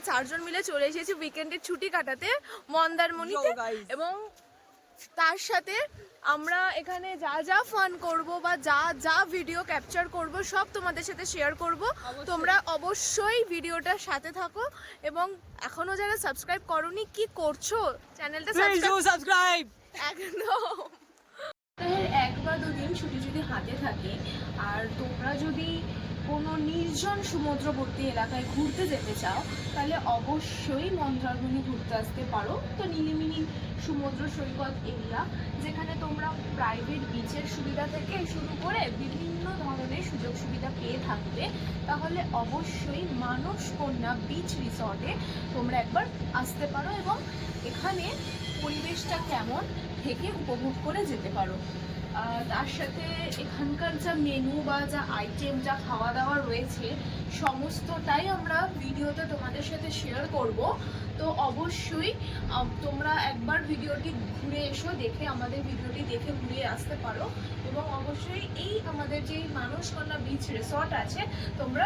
চারজন মিলে চলে এসেছি উইকেন্ডের ছুটি কাটাতে মন্দারমণিতে এবং তার সাথে আমরা এখানে যা যা ফান করব বা যা যা ভিডিও ক্যাপচার করব সব তোমাদের সাথে শেয়ার করব। তোমরা অবশ্যই ভিডিওটার সাথে থাকো এবং এখনো যারা সাবস্ক্রাইব করোনি কি করছো চ্যানেলটা সাবস্ক্রাইব একদম। এক বা দুদিন ছুটি যদি হাতে থাকে আর তোমরা যদি কোনো নির্জন সমুদ্রবর্তী এলাকায় ঘুরতে যেতে চাও তাহলে অবশ্যই মন্দারমণি ঘুরতে আসতে পারো। তো নীলিমিনি সমুদ্র সৈকত এরিয়া যেখানে তোমরা প্রাইভেট বিচের সুবিধা থেকে শুরু করে বিভিন্ন ধরনের সুযোগ সুবিধা পেয়ে থাকবে, তাহলে অবশ্যই মানসকন্যা বিচ রিসর্টে তোমরা একবার আসতে পারো এবং এখানে পরিবেশটা কেমন থেকে উপভোগ করে যেতে পারো। তার সাথে এখানকার যা মেনু বা যা আইটেম যা খাওয়া দাওয়া রয়েছে সমস্তটাই আমরা ভিডিওতে তোমাদের সাথে শেয়ার করব। তো অবশ্যই তোমরা একবার ভিডিওটি ঘুরে এসো, দেখে আমাদের ভিডিওটি দেখে ঘুরে আসতে পারো এবং অবশ্যই এই আমাদের যে মানসকন্যা বিচ রিসর্ট আছে তোমরা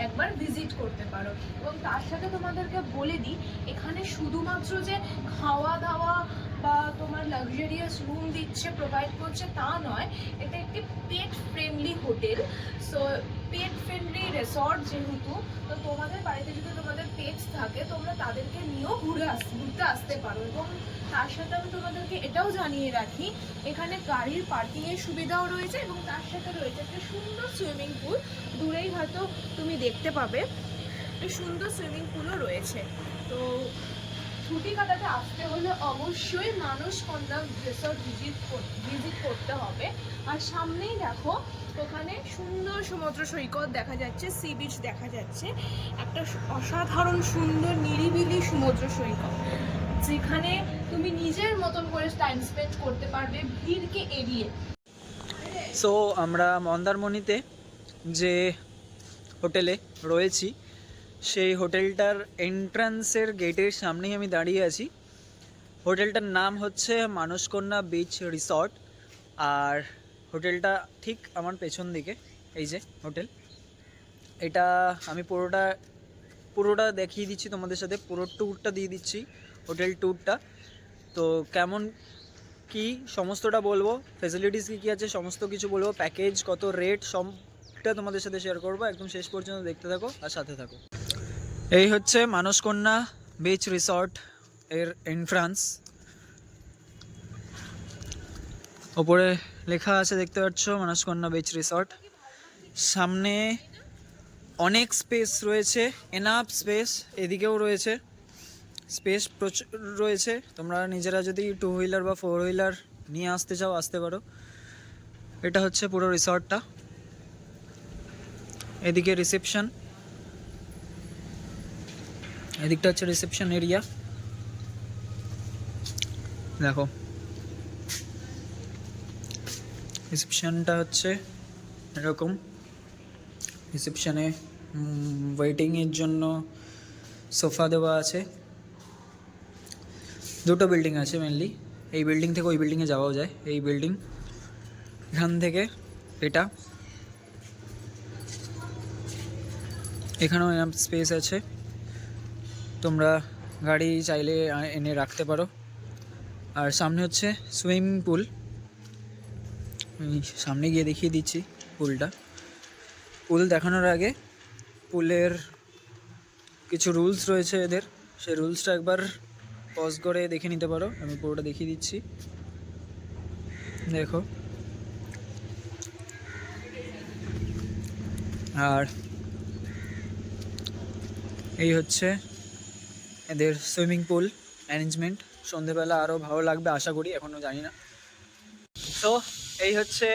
একবার ভিজিট করতে পারো। এবং তার সাথে তোমাদেরকে বলে দিই এখানে শুধুমাত্র যে খাওয়া দাওয়া বা তোমার লাক্সারিয়াস রুম দিচ্ছে প্রোভাইড করছে তা নয়, এটা একটি pet friendly hotel. So pet friendly resort যেহেতু, তো তোমাদের বাড়িতে যদি তোমাদের পেটস থাকে তোমরা তাদেরকে নিয়েও ঘুরতে আসতে পারো। এবং তার সাথে আমি তোমাদেরকে এটাও জানিয়ে রাখি এখানে গাড়ির পার্কিংয়ের সুবিধাও রয়েছে এবং তার সাথে রয়েছে একটা সুন্দর সুইমিং পুল, দূরেই হয়তো তুমি দেখতে পাবে সুন্দর সুইমিং পুলও রয়েছে। তো ছুটি কাটাতে আসতে হলে অবশ্যই মানসকন্যা রিসর্ট ভিজিট করতে হবে। আর সামনেই দেখো ওখানে সুন্দর সমুদ্র সৈকত দেখা যাচ্ছে, সি বিচ দেখা যাচ্ছে, একটা অসাধারণ সুন্দর নিরিবিলি সমুদ্র সৈকত যেখানে তুমি নিজের মতন করে টাইম স্পেন্ড করতে পারবে ভিড়কে এড়িয়ে। সো আমরা মন্দারমণিতে যে হোটেলে রয়েছি সেই হোটেলটার এন্ট্রান্সের গেটের সামনেই আমি দাঁড়িয়ে আছি। হোটেলটার নাম হচ্ছে মানসকন্যা বিচ রিসর্ট আর হোটেলটা ঠিক আমার পেছন দিকে। এই যে হোটেল, এটা আমি পুরোটা দেখিয়ে দিচ্ছি তোমাদের সাথে, পুরো ট্যুরটা দিয়ে দিচ্ছি হোটেল ট্যুরটা। তো কেমন কি সমস্তটা বলবো, ফেসিলিটিস কী কী আছে সমস্ত কিছু বলবো, প্যাকেজ কত রেট সবটা তোমাদের সাথে শেয়ার করবো। একদম শেষ পর্যন্ত দেখতে থাকো আর সাথে থাকো। এই হচ্ছে মানসকন্যা বিচ রিসর্ট এর এন্ট্রান্স, ওপরে লেখা আছে দেখতে পাচ্ছ মানসকন্যা বিচ রিসর্ট। সামনে অনেক স্পেস রয়েছে, এনাফ স্পেস, এদিকেও রয়েছে স্পেস প্রচুর রয়েছে। তোমরা নিজেরা যদি 2 হুইলার বা 4 হুইলার নিয়ে আসতে চাও আসতে পারো। এটা হচ্ছে পুরো রিসর্টটা, এদিকে রিসেপশন, এদিকটা হচ্ছে রিসেপশন এরিয়া। দেখো রিসেপশনটা হচ্ছে এরকম, রিসেপশনে ওয়েটিংয়ের জন্য সোফা দেওয়া আছে। দুটো বিল্ডিং আছে মেনলি, এই বিল্ডিং থেকে ওই বিল্ডিংয়ে যাওয়াও যায়। এই বিল্ডিং এখান থেকে এটা, এখানেও স্পেস আছে, তোমরা গাড়ি চাইলে এনে রাখতে পারো। আর সামনে হচ্ছে সুইমিং পুল, আমি সামনে গিয়ে দেখিয়ে দিচ্ছি পুলটা। পুল দেখানোর আগে পুলের কিছু রুলস রয়েছে এদের, সেই রুলসটা একবার পজ করে দেখে নিতে পারো। আমি পুরোটা দেখিয়ে দিচ্ছি, দেখো। আর এই হচ্ছে এদের সুইমিং পুল অ্যারেঞ্জমেন্ট, সন্ধেবেলা আরও ভালো লাগবে আশা করি, এখনও জানি না। তো এই হচ্ছে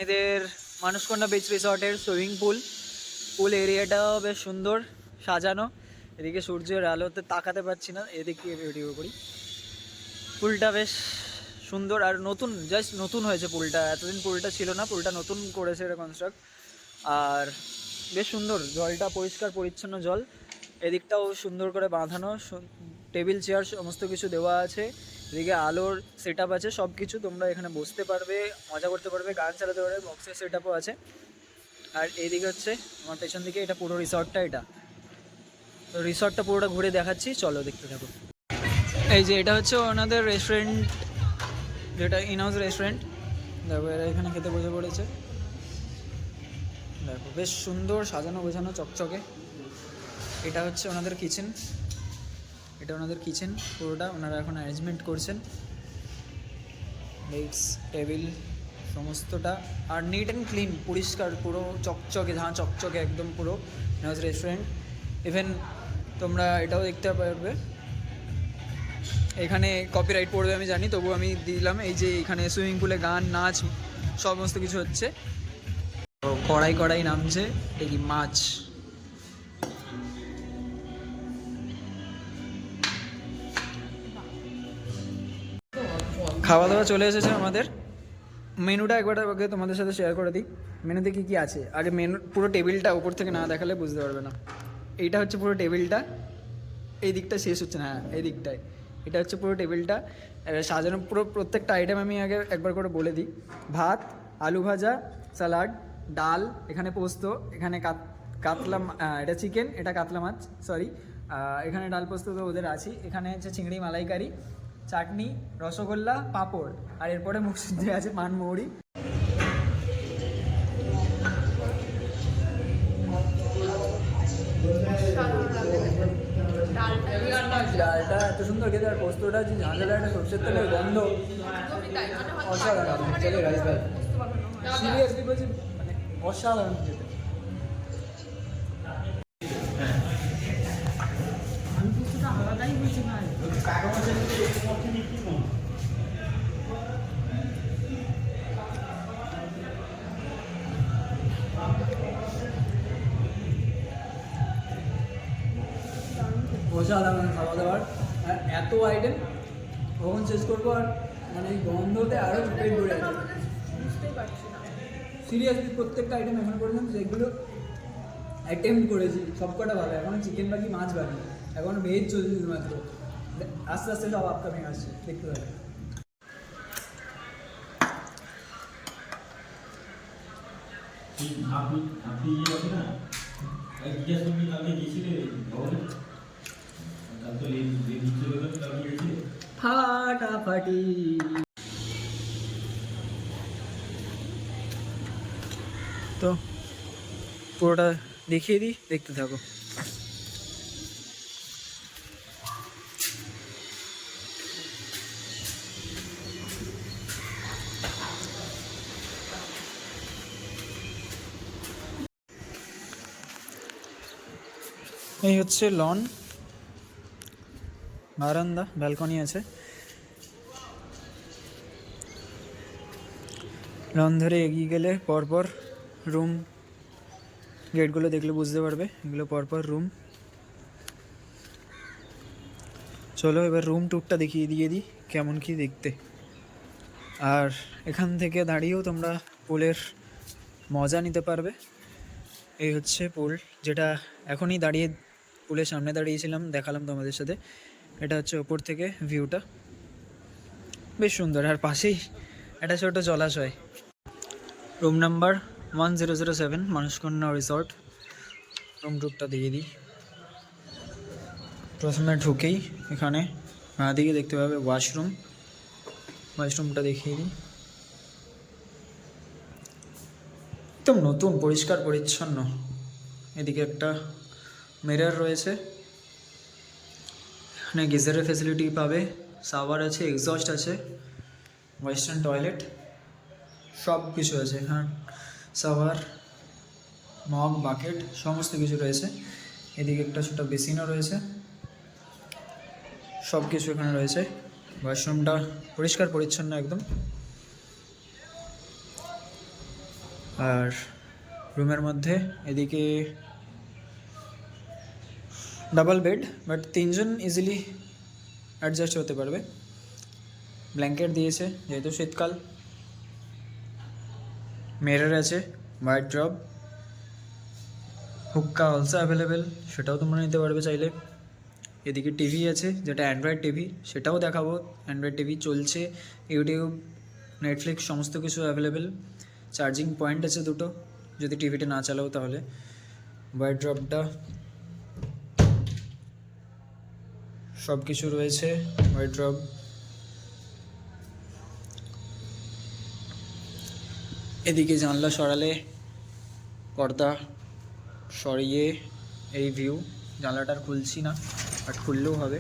এদের মানসকন্যা বিচ রিসর্টের সুইমিং পুল এরিয়াটাও বেশ সুন্দর সাজানো। এদিকে সূর্যের আলোতে তাকাতে পারছি না, এদিকে ভিডিও করি। পুলটা বেশ সুন্দর আর নতুন, জাস্ট নতুন হয়েছে পুলটা, এতদিন পুলটা ছিল না, পুলটা নতুন করেছে এটা কনস্ট্রাক্ট। আর বেশ সুন্দর, জলটা পরিষ্কার পরিচ্ছন্ন জল, এদিকটাও সুন্দর করে বাঁধানো, টেবিল চেয়ার সমস্ত কিছু দেওয়া আছে। এদিকে আলোর সেট আপ আছে, সব কিছু তোমরা এখানে বসতে পারবে, মজা করতে পারবে, গান চালাতে পারবে, বক্সের সেট আপও আছে। আর এইদিকে হচ্ছে আমার পেছন দিকে এটা পুরো রিসর্টটা, এটা তো রিসর্টটা পুরোটা ঘুরে দেখাচ্ছি, চলো দেখতে থাকো। এই যে এটা হচ্ছে ওনাদের রেস্টুরেন্ট, যেটা ইনহাউস রেস্টুরেন্ট। দেখো এরা এখানে খেতে বসে পড়েছে, দেখো বেশ সুন্দর সাজানো গোছানো চকচকে। এটা হচ্ছে ওনাদের কিচেন, এটা ওনাদের কিচেন পুরোটা ওনারা এখন অ্যারেঞ্জমেন্ট করছেন, প্লেটস টেবিল সমস্তটা, আর নিট অ্যান্ড ক্লিন, পরিষ্কার পুরো চকচকে, চকচকে একদম পুরো ইনহাউস রেস্টুরেন্ট। ইভেন তোমরা এটাও দেখতে পারবে, এখানে কপিরাইট পড়বে আমি জানি, তবু আমি দিলাম। এই যে এখানে সুইমিং পুলে গান নাচ সমস্ত কিছু হচ্ছে। তো কড়াই কড়াই নামছে, এটা কি মাছ, খাওয়া দাওয়া চলে এসেছে আমাদের। মেনুটা একবার আগে তোমাদের সাথে শেয়ার করে দিই, মেনুতে কী কী আছে। আগে মেনু পুরো টেবিলটা উপর থেকে না দেখালে বুঝতে পারবে না। এইটা হচ্ছে পুরো টেবিলটা, এই দিকটা শেষ হচ্ছে না, এই দিকটায় এটা হচ্ছে পুরো টেবিলটা সাজানো। পুরো প্রত্যেকটা আইটেম আমি আগে একবার করে বলে দিই। ভাত, আলু ভাজা, স্যালাড, ডাল, এখানে পোস্ত, এখানে কাতলা, এটা চিকেন, এটা কাতলা মাছ, সরি। এখানে ডাল পোস্ত তো ওদের আছে, এখানে হচ্ছে চিংড়ি মালাইকারি, চাটনি, রসগোল্লা, পাঁপড়, আর এরপরে মুখশুদ্ধি আছে পানমৌরি। ডালটা এত সুন্দর খেতে, আর পোস্তটা যে ঝাঁঝালা একটা সরষের তেলের গন্ধ, অসাধারণ। চলে রাইস ভাই, সিরিয়াসলি বলছি, মানে অসাধারণ খেতে। আমি পোস্তটা আলাদাই বলছি ভাই। অসাধারণ খাওয়া দাওয়ার, আর এত আইটেম কখন শেষ করবো, আর মানে এই গন্ধতে আরও পেট ভরে আছে। সিরিয়াসলি প্রত্যেকটা আইটেম এখন পর্যন্ত যেগুলো অ্যাটেম্প্ট করেছি সবকটা ভালো। এখন চিকেন বাকি, মাছ বাকি, এখন ভেজ চলছে শুধুমাত্র। আস্তে আস্তে সব আপকামিং আসছে, দেখতে পাবে। আপনি ইয়ে না জিজ্ঞেস করবি কালকে গেছিলে ভবনে, কালকে কালকে গেছিলে ফাটাফাটি। তো পুরোটা দেখিয়ে দিই, দেখতে থাকো। এই হচ্ছে লন, বারান্দা, ব্যালকনি আছে। লন ধরে এগিয়ে গেলে পরপর রুম, গেটগুলো দেখলে বুঝতে পারবে এগুলো পরপর রুম। চলো এবার রুম ট্যুরটা দেখিয়ে দিয়ে দিই কেমন কি দেখতে। আর এখান থেকে দাঁড়িয়েও তোমরা পুলের মজা নিতে পারবে। এই হচ্ছে পুল, যেটা এখনই দাঁড়িয়ে পুলের সামনে দাঁড়িয়েছিলাম, দেখালাম তোমাদের সাথে। এটা হচ্ছে ওপর থেকে ভিউটা, বেশ সুন্দর। আর পাশেই একটা ছোটো জলাশয়। Room number 1007 Manaskanya resort. Room টুরটা দিয়ে দিই। প্রথমে ঢুকেই এখানে বাঁদিকে দেখতে পাবে ওয়াশরুম, ওয়াশরুমটা দেখিয়ে দিই। একদম নতুন, পরিষ্কার পরিচ্ছন্ন। এদিকে একটা মিরর রয়েছে, এখানে গিজারের ফেসিলিটি পাবে, শাওয়ার আছে, এক্সস্ট আছে, ওয়েস্টার্ন টয়লেট, সব কিছু আছে। হ্যাঁ, শাওয়ার, মগ, বাকেট সমস্ত কিছু রয়েছে। এদিকে একটা ছোটো বেসিনও রয়েছে, সব কিছু এখানে রয়েছে। ওয়াশরুমটা পরিষ্কার পরিচ্ছন্ন একদম। আর রুমের মধ্যে এদিকে ডাবল বেড, বাট 3 জন ইজিলি অ্যাডজাস্ট হতে পারবে। ব্ল্যাঙ্কেট দিয়েছে যেহেতু শীতকাল। মিরর আছে, হোয়াইট ড্রপ, হুক্কা অলসো অ্যাভেলেবেল, সেটাও তোমরা নিতে পারবে চাইলে। এদিকে টিভি আছে, যেটা অ্যান্ড্রয়েড টিভি, সেটাও দেখাবো। অ্যান্ড্রয়েড টিভি চলছে, ইউটিউব, নেটফ্লিক্স সমস্ত কিছু অ্যাভেলেবেল। চার্জিং পয়েন্ট আছে দুটো, যদি টিভিটা না চালাও তাহলে। ওয়ার্ড্রপটা সব কিছু রয়েছে, ওয়ার্ড্রপ। এদিকে জানলা সরালে, পর্দা সরিয়ে এই ভিউ। জানলাটার খুলছি না, বাট খুললেও হবে।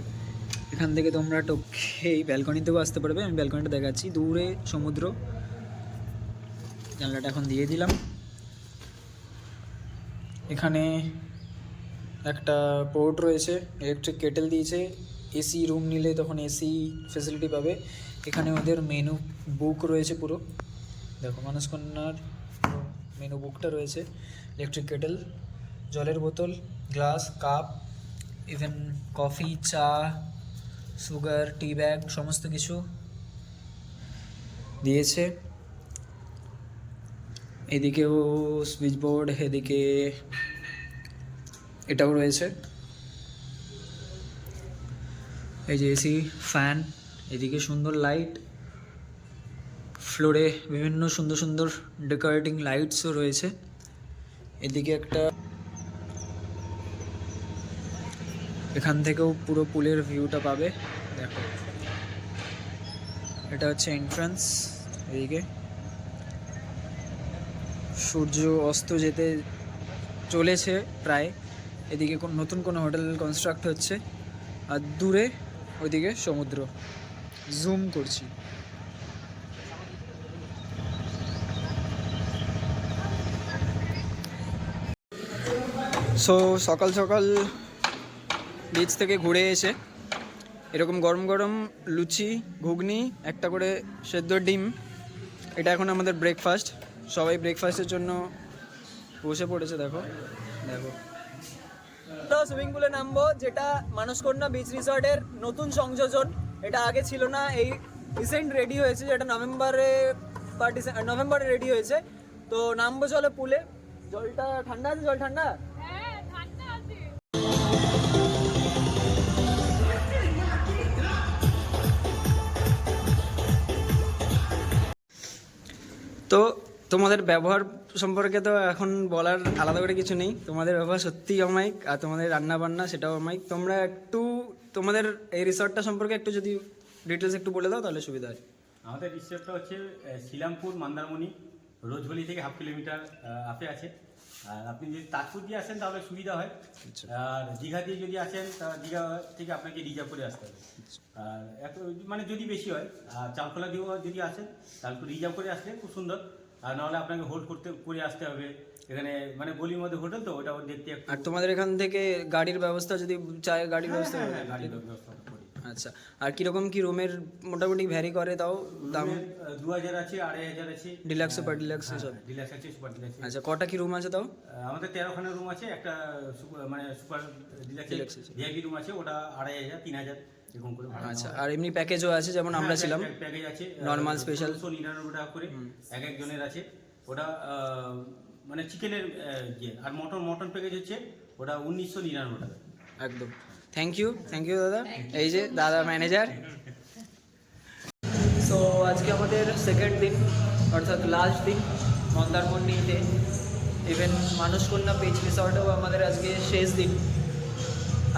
এখান থেকে তোমরা টপকে এই ব্যালকনিতেও আসতে পারবে। আমি ব্যালকনিটা দেখাচ্ছি, দূরে সমুদ্র। জানলাটা এখন দিয়ে দিলাম। এখানে একটা পোর্ট রয়েছে, ইলেকট্রিক কেটেল দিয়েছে। এসি রুম নিলে তখন এসি ফেসিলিটি পাবে। এখানে ওদের মেনু বুক রয়েছে পুরো, দেখো মানসকন্যার মেনু বুকটা রয়েছে। ইলেকট্রিক কেটেল, জলের বোতল, গ্লাস, কাপ, ইভেন কফি, চা, সুগার, টি ব্যাগ, সমস্ত কিছু দিয়েছে। এদিকেও সুইচ বোর্ড, এদিকে এটাও রয়েছে। এই যে এসি, ফ্যান, এদিকে সুন্দর লাইট, ফ্লোরে বিভিন্ন সুন্দর সুন্দর ডেকোরেটিং লাইটসও রয়েছে। এদিকে একটা, এখান থেকেও পুরো পুলের ভিউটা পাবে। দেখো এটা হচ্ছে এন্ট্রান্স। এদিকে সূর্য অস্ত যেতে চলেছে প্রায়। এদিকে নতুন কোনো হোটেল কনস্ট্রাক্ট হচ্ছে, আর দূরে ওইদিকে সমুদ্র। জুম করছি। সো সকাল সকাল বিচ থেকে ঘুরে এসে এরকম গরম গরম লুচি, ঘুগনি, একটা করে সেদ্ধ ডিম, এটা এখন আমাদের ব্রেকফাস্ট। সবাই ব্রেকফাস্টের জন্য বসে পড়েছে। দেখো দেখো, তো সুইমিং পুলে নামবো, যেটা মানসকন্যা বিচ রিসর্টের নতুন সংযোজন। এটা আগে ছিল না, এই রিসেন্ট রেডি হয়েছে, যেটা নভেম্বরে রেডি হয়েছে। তো নামবো চলো পুলে। জলটা ঠান্ডা আছে? জল ঠান্ডা? তো তোমাদের ব্যবহার সম্পর্কে তো এখন বলার আলাদা করে কিছু নেই। তোমাদের ব্যবহার সত্যিই অমায়িক, আর তোমাদের রান্না বান্না সেটাও অমায়িক। তোমরা একটু তোমাদের এই রিসর্টটা সম্পর্কে একটু যদি ডিটেলস একটু বলে দাও তাহলে সুবিধা হয়। আমাদের রিসর্টটা হচ্ছে শিলামপুর মন্দারমণি রোজভ্যালি থেকে 1/2 কিলোমিটার আপে আছে। আর আপনি যদি তাজপুর দিয়ে আসেন তাহলে সুবিধা হয়। আর দীঘা দিয়ে যদি আসেন তাহলে দীঘা থেকে আপনাকে রিজার্ভ করে আসতে হবে। আর এত মানে যদি বেশি হয়, আর চালখোলা দিয়েও যদি আসেন তাহলে রিজার্ভ করে আসলে খুব সুন্দর। আর নাহলে আপনাকে হোল্ড করে আসতে হবে। এখানে মানে গলির মধ্যে হোটেল, তো ওটা দেখতে একটু। আর তোমাদের এখান থেকে গাড়ির ব্যবস্থা যদি চায়, গাড়ির ব্যবস্থা হবে? গাড়ির ব্যবস্থা করি। আচ্ছা, আর কিরকম কি রুমের মোটামুটি ভ্যারি করে তাও দাম? 2000 আছে, 2500 আছে, ডিলাক্স, সুপার ডিলাক্স সব? ডিলাক্স আছে, সুপার ডিলাক্স। আচ্ছা, কটা কি রুম আছে তাও? আমাদের 13খানা রুম আছে। একটা মানে সুপার ডিলাক্স ভিআইপি রুম আছে, ওটা 2500, 3000 এরকম করে। আচ্ছা, আর এমনি প্যাকেজও আছে, যেমন আমরা ছিলাম প্যাকেজ আছে নর্মাল, স্পেশাল 299 টাকা করে এক একজনের আছে। ওটা মানে চিকেনের ইয়ে। আর মটন প্যাকেজ হচ্ছে ওটা 1999 টাকা। একদম। থ্যাংক ইউ দাদা। এই যে দাদা ম্যানেজার। সো আজকে আমাদের সেকেন্ড দিন, অর্থাৎ লাস্ট দিন মন্দারমণিতে। ইভেন মানসকন্যা বিচ রিসর্টেও আমাদের আজকে শেষ দিন।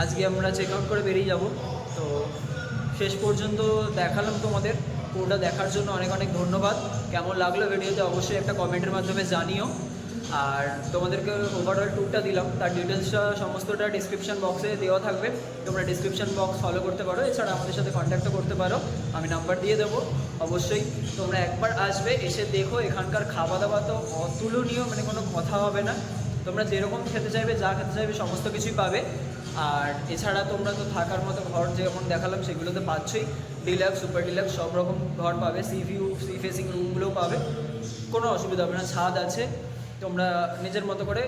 আজকে আমরা চেক আউট করে বেরিয়ে যাব। তো শেষ পর্যন্ত দেখালাম তোমাদের। পুরোটা দেখার জন্য অনেক অনেক ধন্যবাদ। কেমন লাগলো ভিডিওতে অবশ্যই একটা কমেন্টের মাধ্যমে জানিও। আর তোমাদেরকে ওভারঅল ট্যুরটা দিলাম, তার ডিটেলসটা সমস্তটা ডিসক্রিপশান বক্সে দেওয়া থাকবে। তোমরা ডিসক্রিপশান বক্স ফলো করতে পারো, এছাড়া আমাদের সাথে কন্ট্যাক্টও করতে পারো, আমি নাম্বার দিয়ে দেবো। অবশ্যই তোমরা একবার আসবে, এসে দেখো। এখানকার খাওয়া দাওয়া তো অতুলনীয়, মানে কোনো কথা হবে না। তোমরা যেরকম খেতে চাইবে, যা খেতে চাইবে সমস্ত কিছুই পাবে। আর এছাড়া তোমরা তো থাকার মতো ঘর যেমন দেখালাম সেগুলোতে পাচ্ছই। ডিলাক্স, সুপার ডিলাক্স সব রকম ঘর পাবে। সি ফেসিং রুমগুলোও পাবে, কোনো অসুবিধা হবে না। ছাদ আছে, তোমরা নিজের মতো করে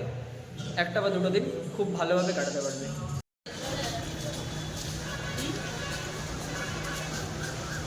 একটা বা দুটো দিন খুব ভালোভাবে কাটাতে পারবে।